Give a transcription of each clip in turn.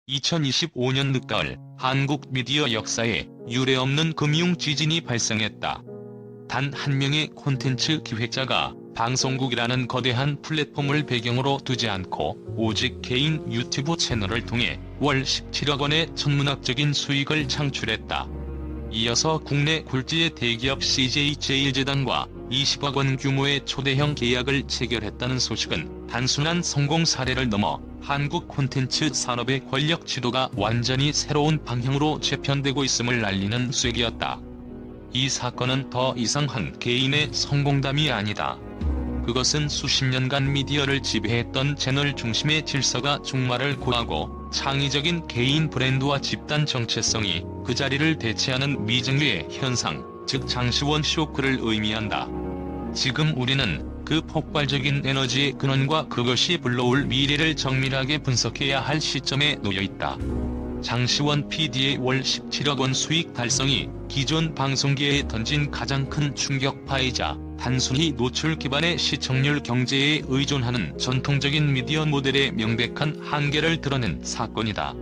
2025년 늦가을 한국 미디어 역사에 유례없는 금융 지진이 발생했다. 단 한 명의 콘텐츠 기획자가 방송국이라는 거대한 플랫폼을 배경으로 두지 않고 오직 개인 유튜브 채널을 통해 월 17억 원의 천문학적인 수익을 창출했다. 이어서 국내 굴지의 대기업 CJ제일제당과 20억 원 규모의 초대형 계약을 체결했다는 소식은 단순한 성공 사례를 넘어 한국 콘텐츠 산업의 권력 지도가 완전히 새로운 방향으로 재편되고 있음을 알리는 쐐기였다. 이 사건은 더 이상 한 개인의 성공담이 아니다. 그것은 수십 년간 미디어를 지배했던 채널 중심의 질서가 종말을 고하고 창의적인 개인 브랜드와 집단 정체성이 그 자리를 대체하는 미증유의 현상, 즉 장시원 쇼크를 의미한다. 지금 우리는 그 폭발적인 에너지의 근원과 그것이 불러올 미래를 정밀하게 분석해야 할 시점에 놓여있다. 장시원 PD의 월 17억 원 수익 달성이 기존 방송계에 던진 가장 큰 충격파이자 단순히 노출 기반의 시청률 경제에 의존하는 전통적인 미디어 모델의 명백한 한계를 드러낸 사건이다.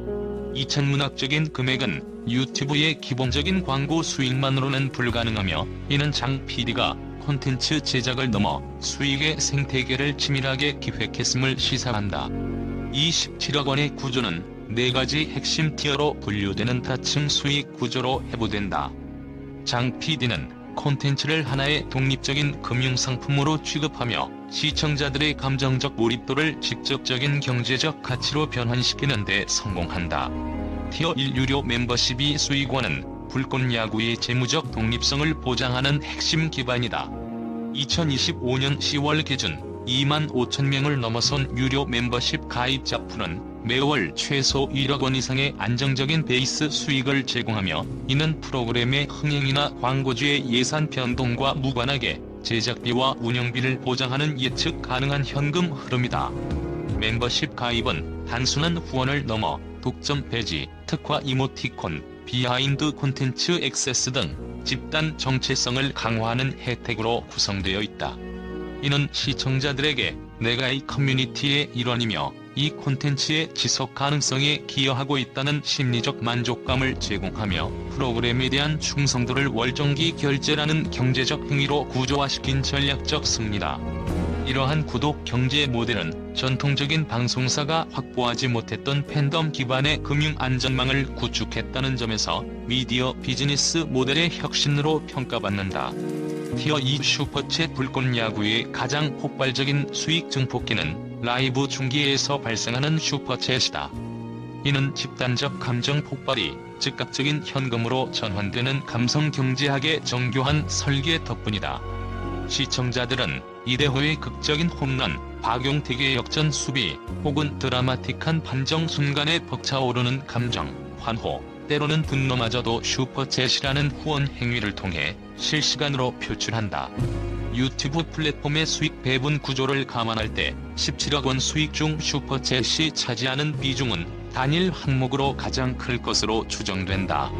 이 천문학적인 금액은 유튜브의 기본적인 광고 수익만으로는 불가능하며 이는 장 PD가 콘텐츠 제작을 넘어 수익의 생태계를 치밀하게 기획했음을 시사한다. 이 17억 원의 구조는 4가지 핵심 티어로 분류되는 다층 수익 구조로 해부된다. 장 PD는 콘텐츠를 하나의 독립적인 금융상품으로 취급하며 시청자들의 감정적 몰입도를 직접적인 경제적 가치로 변환시키는 데 성공한다. 티어 1 유료 멤버십이 수익원은 불꽃야구의 재무적 독립성을 보장하는 핵심 기반이다. 2025년 10월 기준 2만 5천 명을 넘어선 유료 멤버십 가입자 풀은 매월 최소 1억 원 이상의 안정적인 베이스 수익을 제공하며 이는 프로그램의 흥행이나 광고주의 예산 변동과 무관하게 제작비와 운영비를 보장하는 예측 가능한 현금 흐름이다. 멤버십 가입은 단순한 후원을 넘어 독점 배지, 특화 이모티콘, 비하인드 콘텐츠 액세스 등 집단 정체성을 강화하는 혜택으로 구성되어 있다. 이는 시청자들에게 내가 이 커뮤니티의 일원이며 이 콘텐츠의 지속 가능성에 기여하고 있다는 심리적 만족감을 제공하며 프로그램에 대한 충성도를 월정기 결제라는 경제적 행위로 구조화시킨 전략적 승리다. 이러한 구독 경제 모델은 전통적인 방송사가 확보하지 못했던 팬덤 기반의 금융 안전망을 구축했다는 점에서 미디어 비즈니스 모델의 혁신으로 평가받는다. 티어 2 슈퍼챗 불꽃야구의 가장 폭발적인 수익 증폭기는 라이브 중계에서 발생하는 슈퍼챗이다. 이는 집단적 감정 폭발이 즉각적인 현금으로 전환되는 감성 경제학의 정교한 설계 덕분이다. 시청자들은 이대호의 극적인 홈런, 박용택의 역전 수비, 혹은 드라마틱한 판정 순간에 벅차오르는 감정, 환호, 때로는 분노마저도 슈퍼챗이라는 후원 행위를 통해 실시간으로 표출한다. 유튜브 플랫폼의 수익 배분 구조를 감안할 때 17억 원 수익 중 슈퍼챗이 차지하는 비중은 단일 항목으로 가장 클 것으로 추정된다.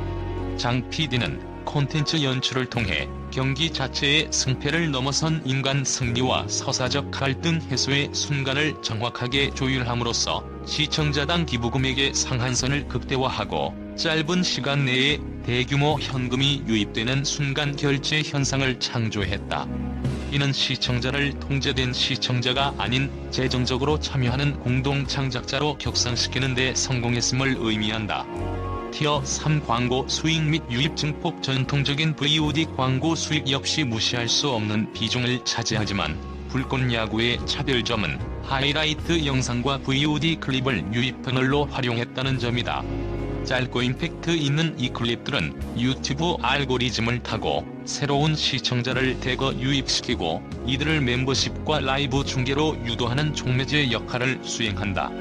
장 PD는 콘텐츠 연출을 통해 경기 자체의 승패를 넘어선 인간 승리와 서사적 갈등 해소의 순간을 정확하게 조율함으로써 시청자당 기부금액의 상한선을 극대화하고 짧은 시간 내에 대규모 현금이 유입되는 순간 결제 현상을 창조했다. 이는 시청자를 통제된 시청자가 아닌 재정적으로 참여하는 공동 창작자로 격상시키는 데 성공했음을 의미한다. 티어 3 광고 수익 및 유입 증폭 전통적인 VOD 광고 수익 역시 무시할 수 없는 비중을 차지하지만 불꽃야구의 차별점은 하이라이트 영상과 VOD 클립을 유입 패널로 활용했다는 점이다. 짧고 임팩트 있는 이 클립들은 유튜브 알고리즘을 타고 새로운 시청자를 대거 유입시키고 이들을 멤버십과 라이브 중계로 유도하는 촉매제 역할을 수행한다.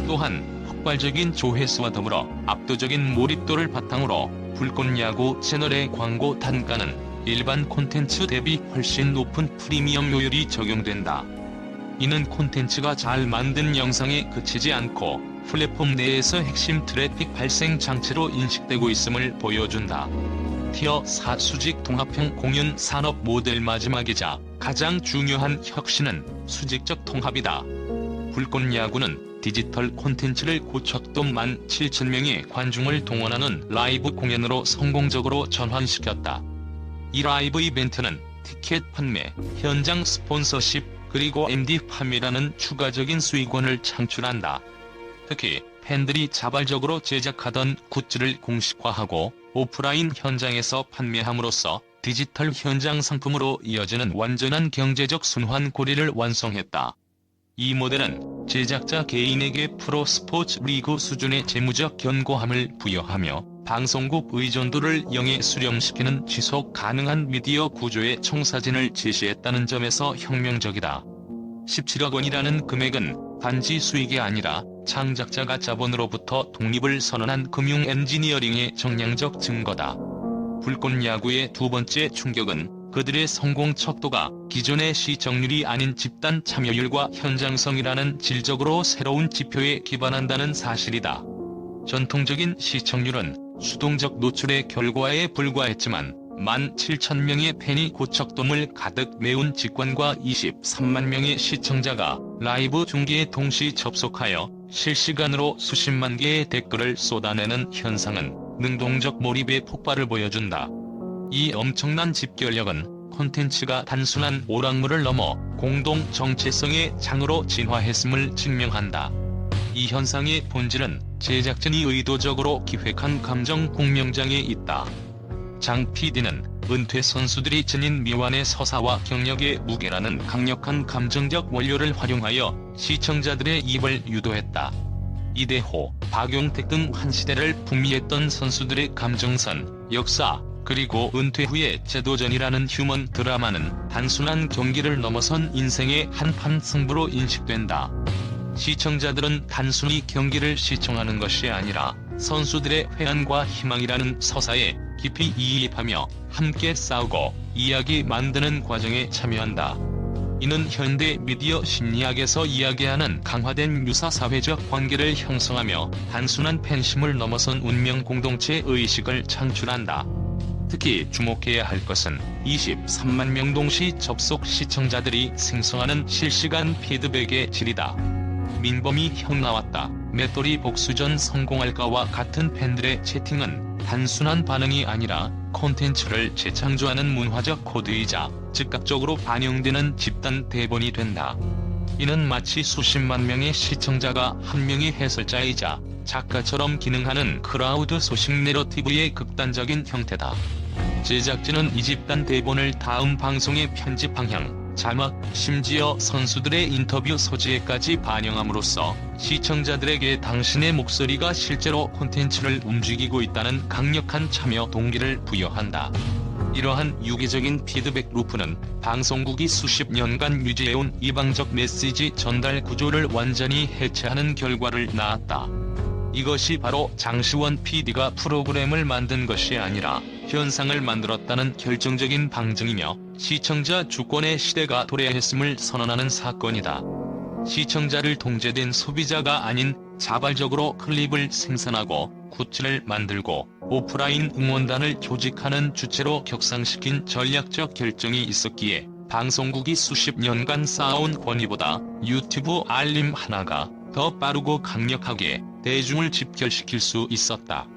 또한 폭발적인 조회수와 더불어 압도적인 몰입도를 바탕으로 불꽃야구 채널의 광고 단가는 일반 콘텐츠 대비 훨씬 높은 프리미엄 요율이 적용된다. 이는 콘텐츠가 잘 만든 영상에 그치지 않고 플랫폼 내에서 핵심 트래픽 발생 장치로 인식되고 있음을 보여준다. 티어 4 수직 통합형 공연 산업 모델 마지막이자 가장 중요한 혁신은 수직적 통합이다. 불꽃야구는 디지털 콘텐츠를 고척도 17,000명의 관중을 동원하는 라이브 공연으로 성공적으로 전환시켰다. 이 라이브 이벤트는 티켓 판매, 현장 스폰서십, 그리고 MD 판매라는 추가적인 수익원을 창출한다. 특히 팬들이 자발적으로 제작하던 굿즈를 공식화하고 오프라인 현장에서 판매함으로써 디지털 현장 상품으로 이어지는 완전한 경제적 순환 고리를 완성했다. 이 모델은 제작자 개인에게 프로 스포츠 리그 수준의 재무적 견고함을 부여하며 방송국 의존도를 0에 수렴시키는 지속 가능한 미디어 구조의 청사진을 제시했다는 점에서 혁명적이다. 17억 원이라는 금액은 단지 수익이 아니라 창작자가 자본으로부터 독립을 선언한 금융 엔지니어링의 정량적 증거다. 불꽃 야구의 두 번째 충격은 그들의 성공 척도가 기존의 시청률이 아닌 집단 참여율과 현장성이라는 질적으로 새로운 지표에 기반한다는 사실이다. 전통적인 시청률은 수동적 노출의 결과에 불과했지만 17,000명의 팬이 고척돔을 가득 메운 직관과 23만 명의 시청자가 라이브 중계에 동시 접속하여 실시간으로 수십만 개의 댓글을 쏟아내는 현상은 능동적 몰입의 폭발을 보여준다. 이 엄청난 집결력은 콘텐츠가 단순한 오락물을 넘어 공동 정체성의 장으로 진화했음을 증명한다. 이 현상의 본질은 제작진이 의도적으로 기획한 감정 공명장에 있다. 장 PD는 은퇴 선수들이 지닌 미완의 서사와 경력의 무게라는 강력한 감정적 원료를 활용하여 시청자들의 입을 유도했다. 이대호, 박용택 등 한 시대를 풍미했던 선수들의 감정선, 역사, 그리고 은퇴 후의 재도전이라는 휴먼 드라마는 단순한 경기를 넘어선 인생의 한판 승부로 인식된다. 시청자들은 단순히 경기를 시청하는 것이 아니라 선수들의 회한과 희망이라는 서사에 깊이 이입하며 함께 싸우고 이야기 만드는 과정에 참여한다. 이는 현대 미디어 심리학에서 이야기하는 강화된 유사사회적 관계를 형성하며 단순한 팬심을 넘어선 운명 공동체 의식을 창출한다. 특히 주목해야 할 것은 23만 명 동시 접속 시청자들이 생성하는 실시간 피드백의 질이다. 민범이 형 나왔다. 맷돌이 복수전 성공할까와 같은 팬들의 채팅은 단순한 반응이 아니라 콘텐츠를 재창조하는 문화적 코드이자 즉각적으로 반영되는 집단 대본이 된다. 이는 마치 수십만 명의 시청자가 한 명의 해설자이자 작가처럼 기능하는 크라우드 소식 내러티브의 극단적인 형태다. 제작진은 이 집단 대본을 다음 방송의 편집 방향, 자막, 심지어 선수들의 인터뷰 소재까지 반영함으로써 시청자들에게 당신의 목소리가 실제로 콘텐츠를 움직이고 있다는 강력한 참여 동기를 부여한다. 이러한 유기적인 피드백 루프는 방송국이 수십 년간 유지해온 이방적 메시지 전달 구조를 완전히 해체하는 결과를 낳았다. 이것이 바로 장시원 PD가 프로그램을 만든 것이 아니라 현상을 만들었다는 결정적인 방증이며 시청자 주권의 시대가 도래했음을 선언하는 사건이다. 시청자를 통제된 소비자가 아닌 자발적으로 클립을 생산하고 굿즈를 만들고 오프라인 응원단을 조직하는 주체로 격상시킨 전략적 결정이 있었기에 방송국이 수십 년간 쌓아온 권위보다 유튜브 알림 하나가 더 빠르고 강력하게 대중을 집결시킬 수 있었다.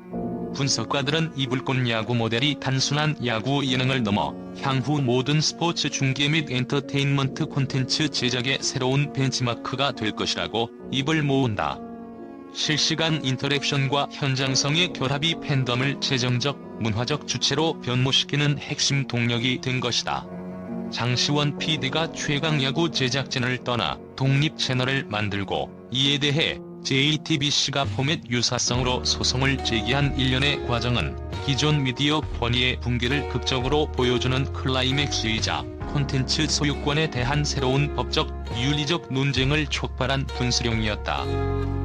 분석가들은 이 불꽃 야구 모델이 단순한 야구 예능을 넘어 향후 모든 스포츠 중계 및 엔터테인먼트 콘텐츠 제작의 새로운 벤치마크가 될 것이라고 입을 모은다. 실시간 인터랙션과 현장성의 결합이 팬덤을 재정적, 문화적 주체로 변모시키는 핵심 동력이 된 것이다. 장시원 PD가 최강야구 제작진을 떠나 독립 채널을 만들고 이에 대해 JTBC가 포맷 유사성으로 소송을 제기한 일련의 과정은 기존 미디어 권위의 붕괴를 극적으로 보여주는 클라이맥스이자 콘텐츠 소유권에 대한 새로운 법적, 윤리적 논쟁을 촉발한 분수령이었다.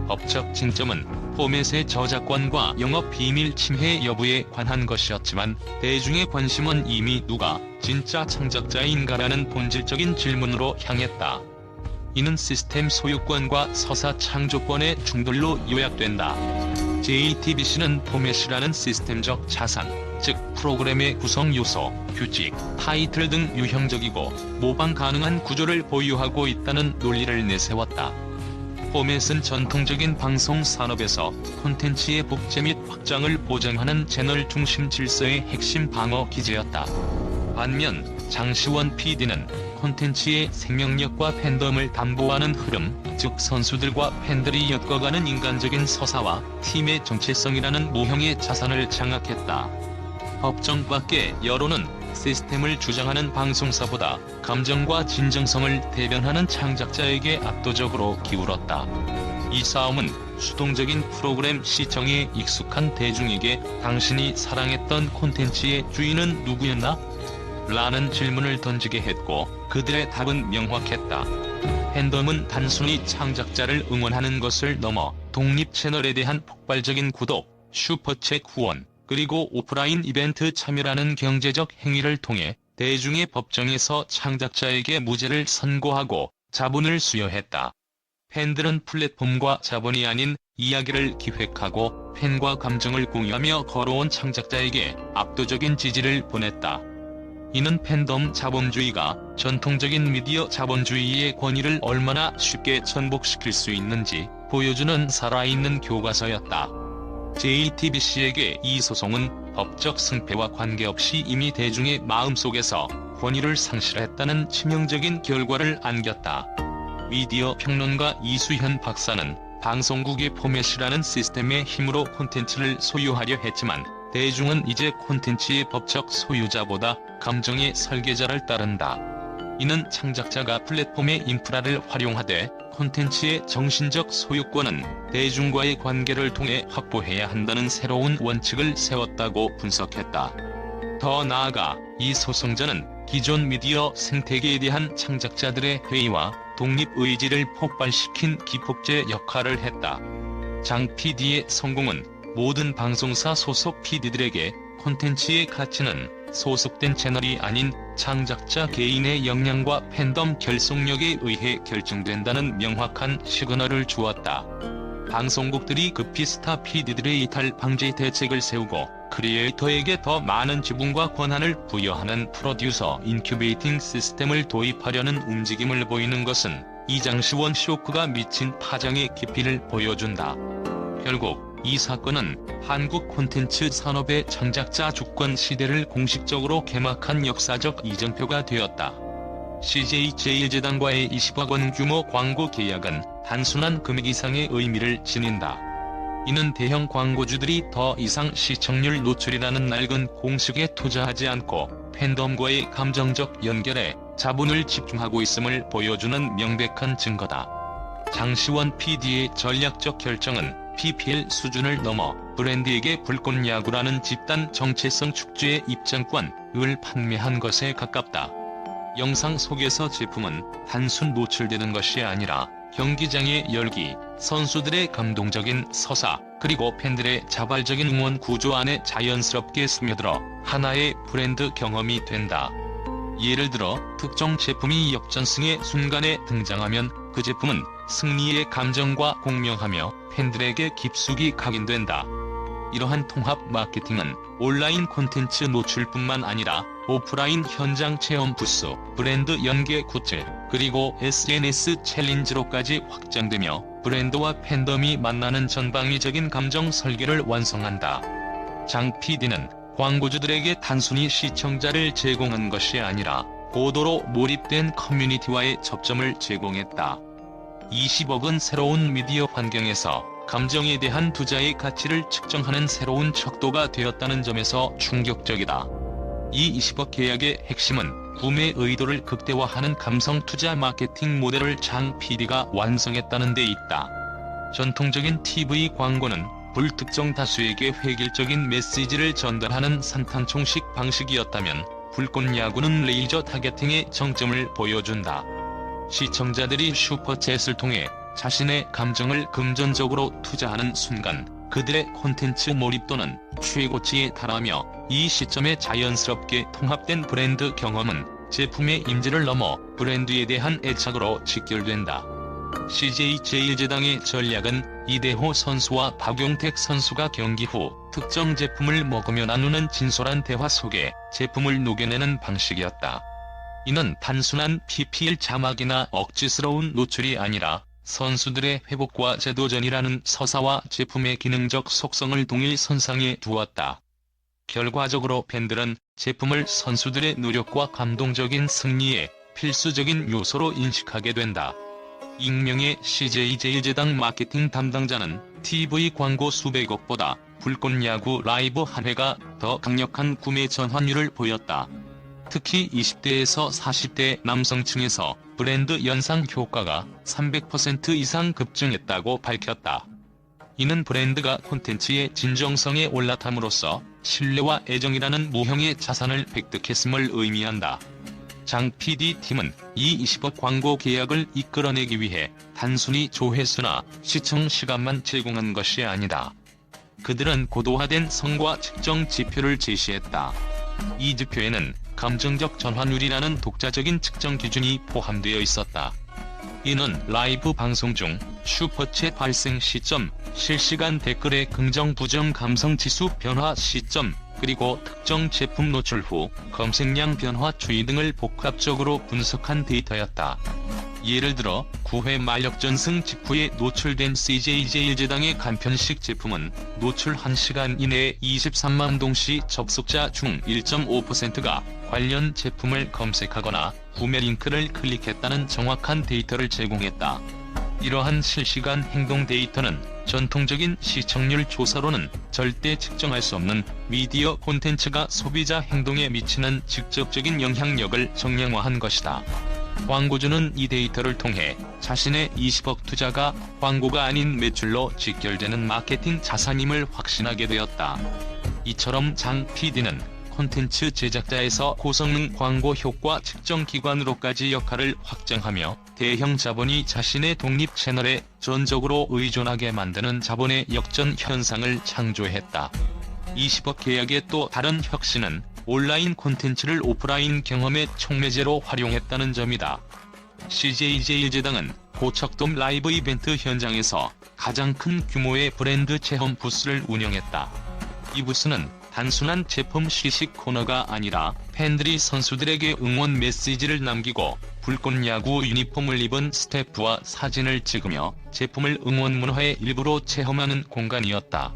법적 쟁점은 포맷의 저작권과 영업 비밀 침해 여부에 관한 것이었지만 대중의 관심은 이미 누가 진짜 창작자인가라는 본질적인 질문으로 향했다. 이는 시스템 소유권과 서사 창조권의 충돌로 요약된다. JTBC는 포맷이라는 시스템적 자산, 즉 프로그램의 구성 요소, 규칙, 타이틀 등 유형적이고 모방 가능한 구조를 보유하고 있다는 논리를 내세웠다. 포맷은 전통적인 방송 산업에서 콘텐츠의 복제 및 확장을 보장하는 채널 중심 질서의 핵심 방어 기제였다. 반면 장시원 PD는 콘텐츠의 생명력과 팬덤을 담보하는 흐름, 즉 선수들과 팬들이 엮어가는 인간적인 서사와 팀의 정체성이라는 모형의 자산을 장악했다. 법정 밖의 여론은 시스템을 주장하는 방송사보다 감정과 진정성을 대변하는 창작자에게 압도적으로 기울었다. 이 싸움은 수동적인 프로그램 시청에 익숙한 대중에게 당신이 사랑했던 콘텐츠의 주인은 누구였나? 라는 질문을 던지게 했고 그들의 답은 명확했다. 팬덤은 단순히 창작자를 응원하는 것을 넘어 독립 채널에 대한 폭발적인 구독, 슈퍼챗 후원, 그리고 오프라인 이벤트 참여라는 경제적 행위를 통해 대중의 법정에서 창작자에게 무죄를 선고하고 자본을 수여했다. 팬들은 플랫폼과 자본이 아닌 이야기를 기획하고 팬과 감정을 공유하며 걸어온 창작자에게 압도적인 지지를 보냈다. 이는 팬덤 자본주의가 전통적인 미디어 자본주의의 권위를 얼마나 쉽게 전복시킬 수 있는지 보여주는 살아있는 교과서였다. JTBC에게 이 소송은 법적 승패와 관계없이 이미 대중의 마음속에서 권위를 상실했다는 치명적인 결과를 안겼다. 미디어 평론가 이수현 박사는 방송국의 포맷이라는 시스템의 힘으로 콘텐츠를 소유하려 했지만 대중은 이제 콘텐츠의 법적 소유자보다 감정의 설계자를 따른다. 이는 창작자가 플랫폼의 인프라를 활용하되 콘텐츠의 정신적 소유권은 대중과의 관계를 통해 확보해야 한다는 새로운 원칙을 세웠다고 분석했다. 더 나아가 이 소송전은 기존 미디어 생태계에 대한 창작자들의 회의와 독립의지를 폭발시킨 기폭제 역할을 했다. 장 PD의 성공은 모든 방송사 소속 PD들에게 콘텐츠의 가치는 소속된 채널이 아닌 창작자 개인의 역량과 팬덤 결속력에 의해 결정된다는 명확한 시그널을 주었다. 방송국들이 급히 스타 PD들의 이탈 방지 대책을 세우고 크리에이터에게 더 많은 지분과 권한을 부여하는 프로듀서 인큐베이팅 시스템을 도입하려는 움직임을 보이는 것은 이 장시원 쇼크가 미친 파장의 깊이를 보여준다. 결국 이 사건은 한국 콘텐츠 산업의 창작자 주권 시대를 공식적으로 개막한 역사적 이정표가 되었다. CJ-제일제당과의 20억 원 규모 광고 계약은 단순한 금액 이상의 의미를 지닌다. 이는 대형 광고주들이 더 이상 시청률 노출이라는 낡은 공식에 투자하지 않고 팬덤과의 감정적 연결에 자본을 집중하고 있음을 보여주는 명백한 증거다. 장시원 PD의 전략적 결정은 PPL 수준을 넘어 브랜드에게 불꽃야구라는 집단 정체성 축제의 입장권을 판매한 것에 가깝다. 영상 속에서 제품은 단순 노출되는 것이 아니라 경기장의 열기, 선수들의 감동적인 서사, 그리고 팬들의 자발적인 응원 구조 안에 자연스럽게 스며들어 하나의 브랜드 경험이 된다. 예를 들어 특정 제품이 역전승의 순간에 등장하면 그 제품은 승리의 감정과 공명하며 팬들에게 깊숙이 각인된다. 이러한 통합 마케팅은 온라인 콘텐츠 노출뿐만 아니라 오프라인 현장 체험 부스, 브랜드 연계 굿즈, 그리고 SNS 챌린지로까지 확장되며 브랜드와 팬덤이 만나는 전방위적인 감정 설계를 완성한다. 장 PD는 광고주들에게 단순히 시청자를 제공한 것이 아니라 고도로 몰입된 커뮤니티와의 접점을 제공했다. 20억은 새로운 미디어 환경에서 감정에 대한 투자의 가치를 측정하는 새로운 척도가 되었다는 점에서 충격적이다. 이 20억 계약의 핵심은 구매 의도를 극대화하는 감성 투자 마케팅 모델을 장 PD가 완성했다는 데 있다. 전통적인 TV 광고는 불특정 다수에게 획일적인 메시지를 전달하는 산탄총식 방식이었다면 불꽃야구는 레이저 타겟팅의 정점을 보여준다. 시청자들이 슈퍼챗을 통해 자신의 감정을 금전적으로 투자하는 순간 그들의 콘텐츠 몰입도는 최고치에 달하며 이 시점에 자연스럽게 통합된 브랜드 경험은 제품의 임재를 넘어 브랜드에 대한 애착으로 직결된다. CJ-제일제당의 전략은 이대호 선수와 박용택 선수가 경기 후 특정 제품을 먹으며 나누는 진솔한 대화 속에 제품을 녹여내는 방식이었다. 이는 단순한 PPL 자막이나 억지스러운 노출이 아니라 선수들의 회복과 재도전이라는 서사와 제품의 기능적 속성을 동일 선상에 두었다. 결과적으로 팬들은 제품을 선수들의 노력과 감동적인 승리에 필수적인 요소로 인식하게 된다. 익명의 CJ 제일제당 마케팅 담당자는 TV 광고 수백억보다 불꽃야구 라이브 한 회가 더 강력한 구매 전환율을 보였다. 특히 20대에서 40대 남성층에서 브랜드 연상 효과가 300% 이상 급증했다고 밝혔다. 이는 브랜드가 콘텐츠의 진정성에 올라탐으로써 신뢰와 애정이라는 무형의 자산을 획득했음을 의미한다. 장 PD팀은 이 20억 광고 계약을 이끌어내기 위해 단순히 조회수나 시청 시간만 제공한 것이 아니다. 그들은 고도화된 성과 측정 지표를 제시했다. 이 지표에는 감정적 전환율이라는 독자적인 측정 기준이 포함되어 있었다. 이는 라이브 방송 중 슈퍼챗 발생 시점, 실시간 댓글의 긍정 부정 감성 지수 변화 시점, 그리고 특정 제품 노출 후 검색량 변화 추이 등을 복합적으로 분석한 데이터였다. 예를 들어 9회 만력전승 직후에 노출된 CJ 제일제당의 간편식 제품은 노출 1시간 이내에 23만 동시 접속자 중 1.5%가 관련 제품을 검색하거나 구매 링크를 클릭했다는 정확한 데이터를 제공했다. 이러한 실시간 행동 데이터는 전통적인 시청률 조사로는 절대 측정할 수 없는 미디어 콘텐츠가 소비자 행동에 미치는 직접적인 영향력을 정량화한 것이다. 광고주는 이 데이터를 통해 자신의 20억 투자가 광고가 아닌 매출로 직결되는 마케팅 자산임을 확신하게 되었다. 이처럼 장 PD는 콘텐츠 제작자에서 고성능 광고 효과 측정 기관으로까지 역할을 확장하며 대형 자본이 자신의 독립 채널에 전적으로 의존하게 만드는 자본의 역전 현상을 창조했다. 20억 계약의 또 다른 혁신은 온라인 콘텐츠를 오프라인 경험의 촉매제로 활용했다는 점이다. CJ 제일제당은 고척돔 라이브 이벤트 현장에서 가장 큰 규모의 브랜드 체험 부스를 운영했다. 이 부스는 단순한 제품 시식 코너가 아니라 팬들이 선수들에게 응원 메시지를 남기고 불꽃야구 유니폼을 입은 스태프와 사진을 찍으며 제품을 응원 문화의 일부로 체험하는 공간이었다.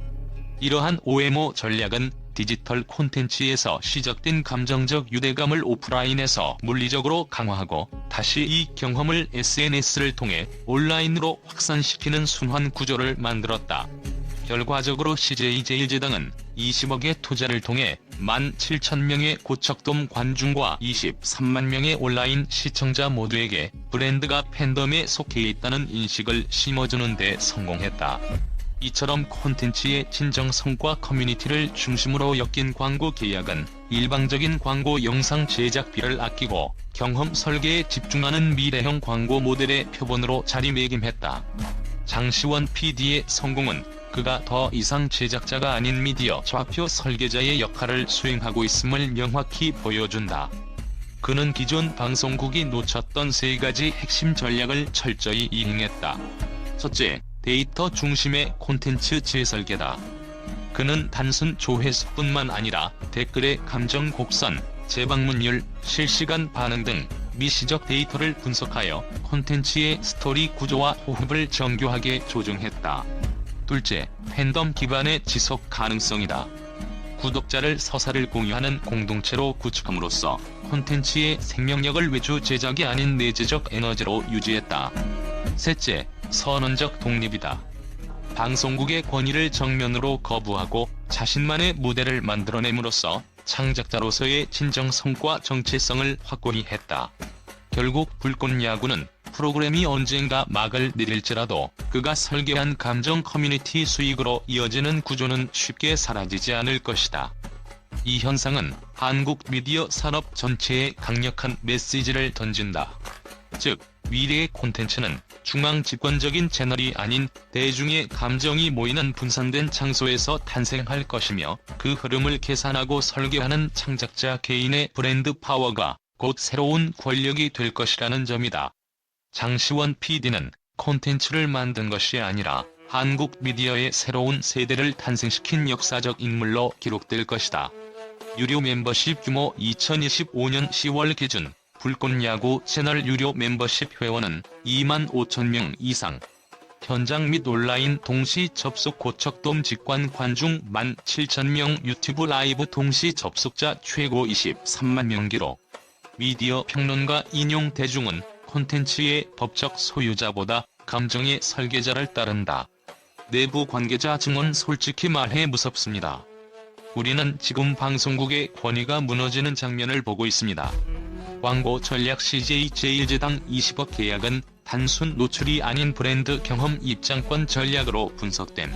이러한 OMO 전략은 디지털 콘텐츠에서 시작된 감정적 유대감을 오프라인에서 물리적으로 강화하고 다시 이 경험을 SNS를 통해 온라인으로 확산시키는 순환 구조를 만들었다. 결과적으로 CJ 제일제당은 20억의 투자를 통해 17,000명의 고척돔 관중과 23만 명의 온라인 시청자 모두에게 브랜드가 팬덤에 속해 있다는 인식을 심어주는 데 성공했다. 이처럼 콘텐츠의 진정성과 커뮤니티를 중심으로 엮인 광고 계약은 일방적인 광고 영상 제작비를 아끼고 경험 설계에 집중하는 미래형 광고 모델의 표본으로 자리매김했다. 장시원 PD의 성공은 그가 더 이상 제작자가 아닌 미디어 좌표 설계자의 역할을 수행하고 있음을 명확히 보여준다. 그는 기존 방송국이 놓쳤던 세 가지 핵심 전략을 철저히 이행했다. 첫째, 데이터 중심의 콘텐츠 재설계다. 그는 단순 조회수뿐만 아니라 댓글의 감정 곡선, 재방문율, 실시간 반응 등 미시적 데이터를 분석하여 콘텐츠의 스토리 구조와 호흡을 정교하게 조정했다. 둘째, 팬덤 기반의 지속 가능성이다. 구독자를 서사를 공유하는 공동체로 구축함으로써 콘텐츠의 생명력을 외주 제작이 아닌 내재적 에너지로 유지했다. 셋째, 선언적 독립이다. 방송국의 권위를 정면으로 거부하고 자신만의 무대를 만들어냄으로써 창작자로서의 진정성과 정체성을 확고히 했다. 결국 불꽃야구는 프로그램이 언젠가 막을 내릴지라도 그가 설계한 감정 커뮤니티 수익으로 이어지는 구조는 쉽게 사라지지 않을 것이다. 이 현상은 한국 미디어 산업 전체에 강력한 메시지를 던진다. 즉, 미래의 콘텐츠는 중앙 집권적인 채널이 아닌 대중의 감정이 모이는 분산된 장소에서 탄생할 것이며 그 흐름을 계산하고 설계하는 창작자 개인의 브랜드 파워가 곧 새로운 권력이 될 것이라는 점이다. 장시원 PD는 콘텐츠를 만든 것이 아니라 한국 미디어의 새로운 세대를 탄생시킨 역사적 인물로 기록될 것이다. 유료 멤버십 규모 2025년 10월 기준 불꽃야구 채널 유료 멤버십 회원은 25,000명 이상. 현장 및 온라인 동시 접속 고척돔 직관 관중 17,000명 유튜브 라이브 동시 접속자 최고 23만 명 기록. 미디어 평론가 인용 대중은 콘텐츠의 법적 소유자보다 감정의 설계자를 따른다. 내부 관계자 증언 솔직히 말해 무섭습니다. 우리는 지금 방송국의 권위가 무너지는 장면을 보고 있습니다. 광고 전략 CJ 제일제당 20억 계약은 단순 노출이 아닌 브랜드 경험 입장권 전략으로 분석됨.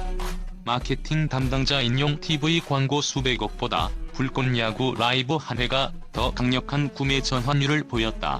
마케팅 담당자 인용 TV 광고 수백억보다 불꽃야구 라이브 한 회가 더 강력한 구매 전환율을 보였다.